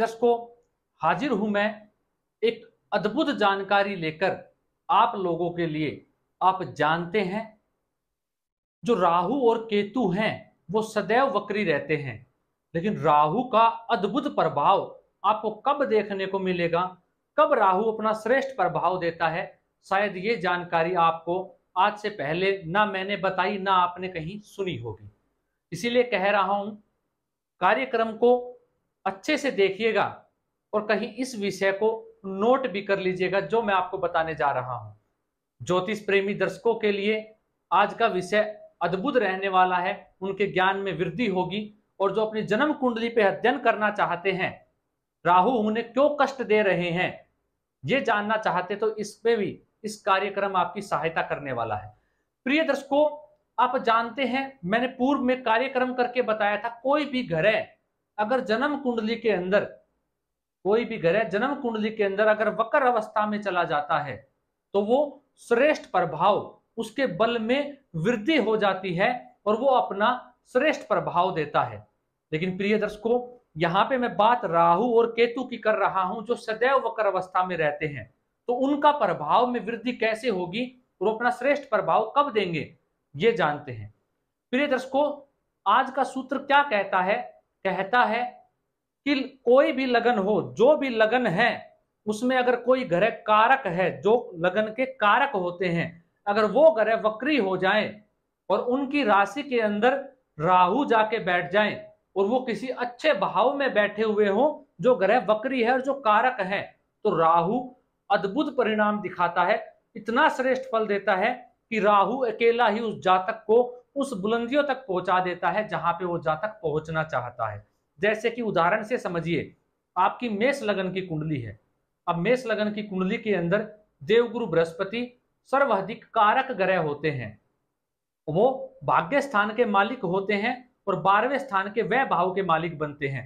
दर्शकों, हाजिर हूं मैं एक अद्भुत जानकारी लेकर आप लोगों के लिए। आप जानते हैं, जो राहु और केतु हैं वो सदैव वक्री रहते हैं, लेकिन राहु का अद्भुत प्रभाव आपको कब देखने को मिलेगा, कब राहु अपना श्रेष्ठ प्रभाव देता है, शायद ये जानकारी आपको आज से पहले ना मैंने बताई ना आपने कहीं सुनी होगी। इसीलिए कह रहा हूं, कार्यक्रम को अच्छे से देखिएगा और कहीं इस विषय को नोट भी कर लीजिएगा जो मैं आपको बताने जा रहा हूं। ज्योतिष प्रेमी दर्शकों के लिए आज का विषय अद्भुत रहने वाला है, उनके ज्ञान में वृद्धि होगी। और जो अपनी जन्म कुंडली पे अध्ययन करना चाहते हैं, राहु उन्हें क्यों कष्ट दे रहे हैं, ये जानना चाहते तो इस पे भी इस कार्यक्रम आपकी सहायता करने वाला है। प्रिय दर्शकों, आप जानते हैं, मैंने पूर्व में कार्यक्रम करके बताया था, कोई भी ग्रह अगर जन्म कुंडली के अंदर, कोई भी ग्रह जन्म कुंडली के अंदर अगर वक्र अवस्था में चला जाता है तो वो श्रेष्ठ प्रभाव, उसके बल में वृद्धि हो जाती है और वो अपना श्रेष्ठ प्रभाव देता है। लेकिन प्रिय दर्शकों, यहां पे मैं बात राहु और केतु की कर रहा हूं, जो सदैव वक्र अवस्था में रहते हैं। तो उनका प्रभाव में वृद्धि कैसे होगी और अपना श्रेष्ठ प्रभाव कब देंगे, ये जानते हैं। प्रिय दर्शकों, आज का सूत्र क्या कहता है? कहता है कि कोई भी लगन हो, जो भी लगन है उसमें अगर कोई ग्रह कारक है, जो लगन के कारक होते हैं, अगर वो ग्रह वक्री हो जाए और उनकी राशि के अंदर राहु जाके बैठ जाए और वो किसी अच्छे भाव में बैठे हुए हो, जो ग्रह वक्री है और जो कारक है, तो राहु अद्भुत परिणाम दिखाता है। इतना श्रेष्ठ फल देता है कि राहु अकेला ही उस जातक को उस बुलंदियों तक पहुंचा देता है जहां पे वो जातक पहुंचना चाहता है। जैसे कि उदाहरण से समझिए, आपकी मेष लगन की कुंडली है। अब मेष लगन की कुंडली के अंदर देवगुरु बृहस्पति सर्वाधिक कारक ग्रह होते हैं। वो भाग्य स्थान के मालिक होते हैं और 12वें स्थान के वह भाव के मालिक बनते हैं।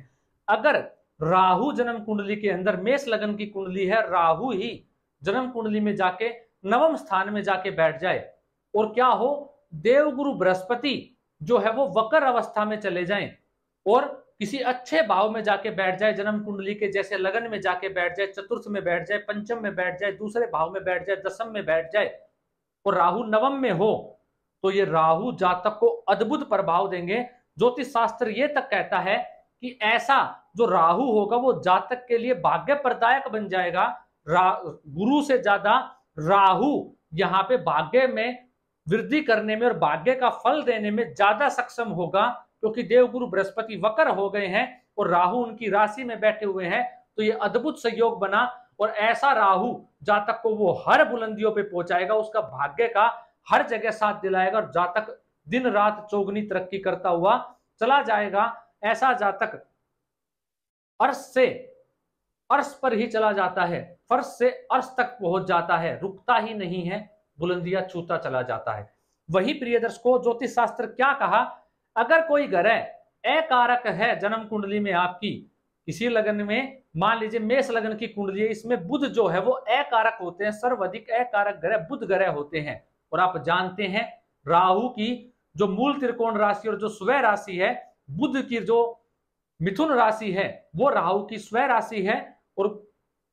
अगर राहु जन्म कुंडली के अंदर, मेष लगन की कुंडली है, राहु ही जन्म कुंडली में जाके 9वें स्थान में जाके बैठ जाए और क्या हो, देवगुरु बृहस्पति जो है वो वक्र अवस्था में चले जाएं और किसी अच्छे भाव में जाके बैठ जाए, जन्म कुंडली के जैसे लगन में जाके बैठ जाए, चतुर्थ में बैठ जाए, पंचम में बैठ जाए, दूसरे भाव में बैठ जाए, दसम में बैठ जाए और राहु नवम में हो, तो ये राहु जातक को अद्भुत प्रभाव देंगे। ज्योतिष शास्त्र ये तक कहता है कि ऐसा जो राहु होगा वो जातक के लिए भाग्य प्रदायक बन जाएगा। गुरु से ज्यादा राहु यहाँ पे भाग्य में वृद्धि करने में और भाग्य का फल देने में ज्यादा सक्षम होगा, क्योंकि देवगुरु बृहस्पति वक्र हो गए हैं और राहु उनकी राशि में बैठे हुए हैं। तो ये अद्भुत संयोग बना और ऐसा राहु जातक को वो हर बुलंदियों पे पहुंचाएगा, उसका भाग्य का हर जगह साथ दिलाएगा और जातक दिन रात चौगुनी तरक्की करता हुआ चला जाएगा। ऐसा जातक अर्श से अर्श पर ही चला जाता है, फर्श से अर्श तक पहुंच जाता है, रुकता ही नहीं है, बुलंदियां छूता चला जाता है। वही प्रिय दर्शकों, ज्योतिष शास्त्र क्या कहा, अगर कोई ग्रह अकारक है जन्म कुंडली में आपकी, किसी लगन में, मान लीजिए मेष लगन की कुंडली है, इसमें बुध जो है वो अकारक होते हैं, सर्वाधिक अकारक ग्रह बुध ग्रह होते हैं। और आप जानते हैं, राहु की जो मूल त्रिकोण राशि और जो स्वय राशि है, बुध की जो मिथुन राशि है वो राहु की स्वय राशि है और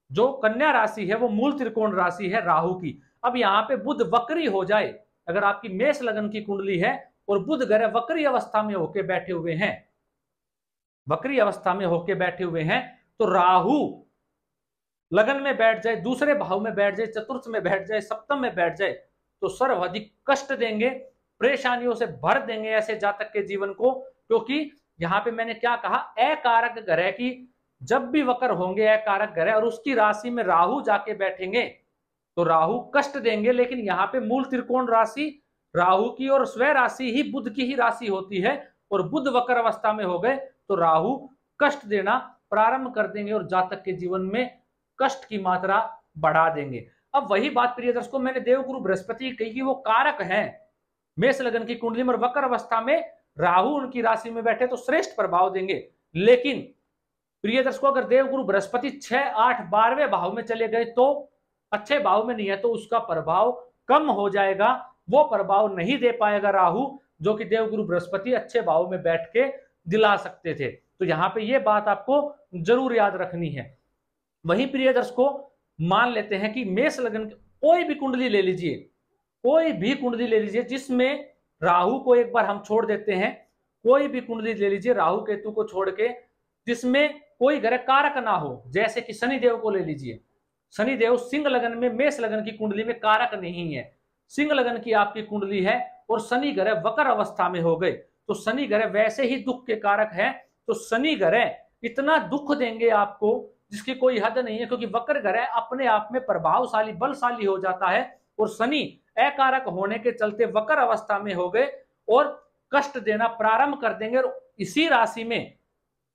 जो कन्या राशि है वो मूल त्रिकोण राशि है राहु की। अब यहाँ पे बुध वक्री हो जाए, अगर आपकी मेष लगन की कुंडली है और बुध ग्रह वक्री अवस्था में होके बैठे हुए हैं, वक्री अवस्था में होके बैठे हुए हैं, तो राहु लगन में बैठ जाए, दूसरे भाव में बैठ जाए, चतुर्थ में बैठ जाए, सप्तम में बैठ जाए, तो सर्वाधिक कष्ट देंगे, परेशानियों से भर देंगे ऐसे जातक के जीवन को। क्योंकि यहां पे मैंने क्या कहा, अकारक ग्रह की जब भी वक्र होंगे अकारक ग्रह और उसकी राशि में राहु जाके बैठेंगे तो राहु कष्ट देंगे। लेकिन यहाँ पे मूल त्रिकोण राशि राहु की और स्वय राशि ही बुध की ही राशि होती है और बुध वक्र अवस्था में हो गए तो राहु कष्ट देना प्रारंभ कर देंगे और जातक के जीवन में कष्ट की मात्रा बढ़ा देंगे। अब वही बात प्रिय दर्शकों, मैंने देवगुरु बृहस्पति कही कि वो कारक हैं मेष लगन की कुंडली में, वक्र अवस्था में राहु उनकी राशि में बैठे तो श्रेष्ठ प्रभाव देंगे। लेकिन प्रिय दर्शकों, अगर देवगुरु बृहस्पति 6, 8, 12वें भाव में चले गए तो अच्छे भाव में नहीं है तो उसका प्रभाव कम हो जाएगा, वो प्रभाव नहीं दे पाएगा राहु, जो कि देवगुरु बृहस्पति अच्छे भाव में बैठ के दिला सकते थे। तो यहाँ पे ये बात आपको जरूर याद रखनी है। वहीं प्रिय दर्शकों, मान लेते हैं कि मेष लग्न कोई भी कुंडली ले लीजिए, कोई भी कुंडली ले लीजिए जिसमें राहु को एक बार हम छोड़ देते हैं, कोई भी कुंडली ले लीजिए राहु केतु को छोड़ के, जिसमें कोई ग्रह कारक ना हो, जैसे कि शनिदेव को ले लीजिए। शनिदेव सिंह लगन में, मेष लगन की कुंडली में कारक नहीं है, सिंह लगन की आपकी कुंडली है और शनि ग्रह वक्र अवस्था में हो गए, तो शनि ग्रह वैसे ही दुख के कारक है। तो शनि ग्रह इतना दुख देंगे आपको जिसकी कोई हद नहीं है, क्योंकि वक्र ग्रह अपने आप में प्रभावशाली बलशाली हो जाता है, और शनि अकारक होने के चलते वक्र अवस्था में हो गए और कष्ट देना प्रारंभ कर देंगे। और इसी राशि में,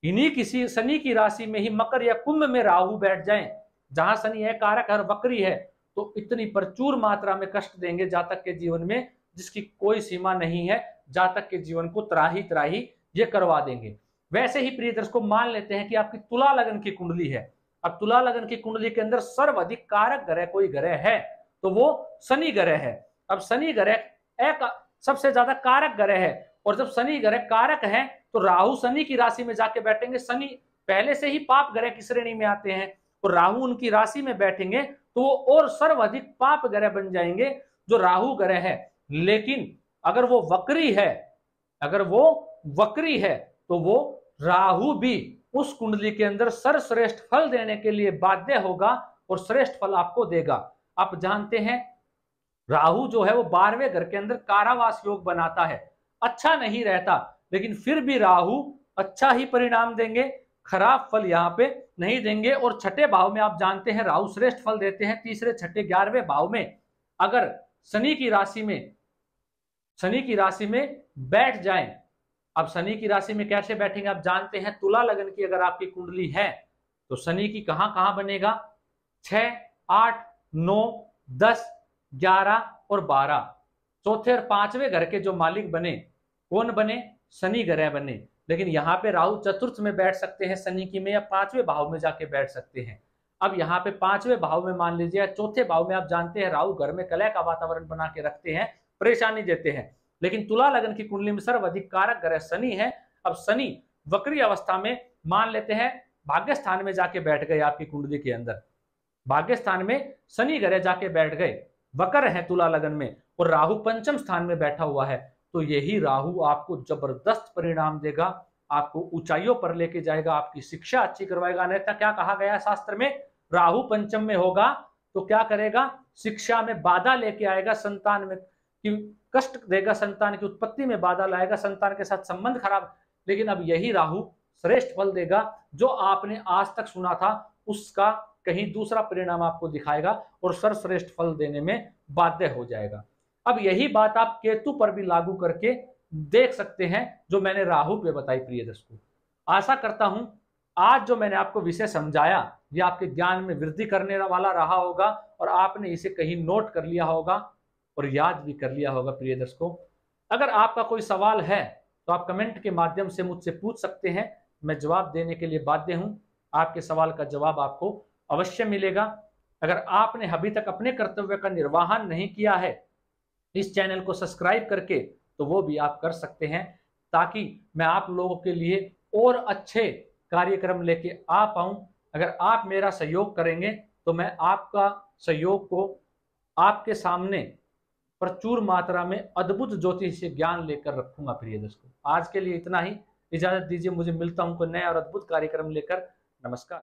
इन्हीं किसी शनि की राशि में ही मकर या कुंभ में राहु बैठ जाएं, जहां शनि अकारक है, वक्री है, तो इतनी प्रचुर मात्रा में कष्ट देंगे जातक के जीवन में जिसकी कोई सीमा नहीं है, जातक के जीवन को त्राही त्राही ये करवा देंगे। वैसे ही प्रिय दर्शकों, मान लेते हैं कि आपकी तुला लगन की कुंडली है। अब तुला लगन की कुंडली के अंदर सर्वाधिक कारक ग्रह कोई ग्रह है तो वो शनि ग्रह है। अब शनि ग्रह सबसे ज्यादा कारक ग्रह है, और जब शनि ग्रह कारक है तो राहु शनि की राशि में जाके बैठेंगे। शनि पहले से ही पाप ग्रह की श्रेणी में आते हैं, और राहु उनकी राशि में बैठेंगे तो वो और सर्वाधिक पाप ग्रह बन जाएंगे जो राहु ग्रह है। लेकिन अगर वो वक्री है, अगर वो वक्री है तो वो राहु भी उस कुंडली के अंदर सर्वश्रेष्ठ फल देने के लिए बाध्य होगा और श्रेष्ठ फल आपको देगा। आप जानते हैं राहु जो है वो 12वें घर के अंदर कारावास योग बनाता है, अच्छा नहीं रहता, लेकिन फिर भी राहु अच्छा ही परिणाम देंगे, खराब फल यहाँ पे नहीं देंगे। और छठे भाव में आप जानते हैं राहु श्रेष्ठ फल देते हैं, तीसरे छठे 11वें भाव में अगर शनि की राशि में बैठ जाएं। अब शनि की राशि में कैसे बैठेंगे आप जानते हैं, तुला लगन की अगर आपकी कुंडली है तो शनि की कहां कहां बनेगा, 6, 8, 9, 10, 11 और 12, चौथे और पांचवें घर के जो मालिक बने, कौन बने, शनि ग्रह बने। लेकिन यहाँ पे राहु चतुर्थ में बैठ सकते हैं शनि की में, या 5वें भाव में जाके बैठ सकते हैं। अब यहाँ पे 5वें भाव में मान लीजिए, चौथे भाव में आप जानते हैं राहु घर में कलह का वातावरण बना के रखते हैं, परेशानी देते हैं। लेकिन तुला लगन की कुंडली में सर्वाधिक कारक ग्रह शनि है। अब शनि वक्री अवस्था में मान लेते हैं भाग्य स्थान में जाके बैठ गए, आपकी कुंडली के अंदर भाग्य स्थान में शनि ग्रह जाके बैठ गए, वक्र है तुला लगन में, और राहु पंचम स्थान में बैठा हुआ है। तो यही राहु आपको जबरदस्त परिणाम देगा, आपको ऊंचाइयों पर लेके जाएगा, आपकी शिक्षा अच्छी करवाएगा। अन्यथा क्या कहा गया शास्त्र में, राहु पंचम में होगा तो क्या करेगा, शिक्षा में बाधा लेके आएगा, संतान में कष्ट देगा, संतान की उत्पत्ति में बाधा लाएगा, संतान के साथ संबंध खराब। लेकिन अब यही राहु श्रेष्ठ फल देगा, जो आपने आज तक सुना था उसका कहीं दूसरा परिणाम आपको दिखाएगा और सर्वश्रेष्ठ फल देने में बाध्य हो जाएगा। अब यही बात आप केतु पर भी लागू करके देख सकते हैं जो मैंने राहु पे बताई। प्रिय दर्शकों, आशा करता हूं आज जो मैंने आपको विषय समझाया ये आपके ज्ञान में वृद्धि करने वाला रहा होगा और आपने इसे कहीं नोट कर लिया होगा और याद भी कर लिया होगा। प्रिय दर्शकों, अगर आपका कोई सवाल है तो आप कमेंट के माध्यम से मुझसे पूछ सकते हैं, मैं जवाब देने के लिए बाध्य हूं। आपके सवाल का जवाब आपको अवश्य मिलेगा। अगर आपने अभी तक अपने कर्तव्य का निर्वहन नहीं किया है इस चैनल को सब्सक्राइब करके, तो वो भी आप कर सकते हैं, ताकि मैं आप लोगों के लिए और अच्छे कार्यक्रम लेके आ पाऊं। अगर आप मेरा सहयोग करेंगे तो मैं आपका सहयोग को आपके सामने प्रचुर मात्रा में अद्भुत ज्योतिषीय ज्ञान लेकर रखूंगा। प्रिय दर्शकों, आज के लिए इतना ही, इजाजत दीजिए, मुझे मिलता हूं कोई नया और अद्भुत कार्यक्रम लेकर। नमस्कार।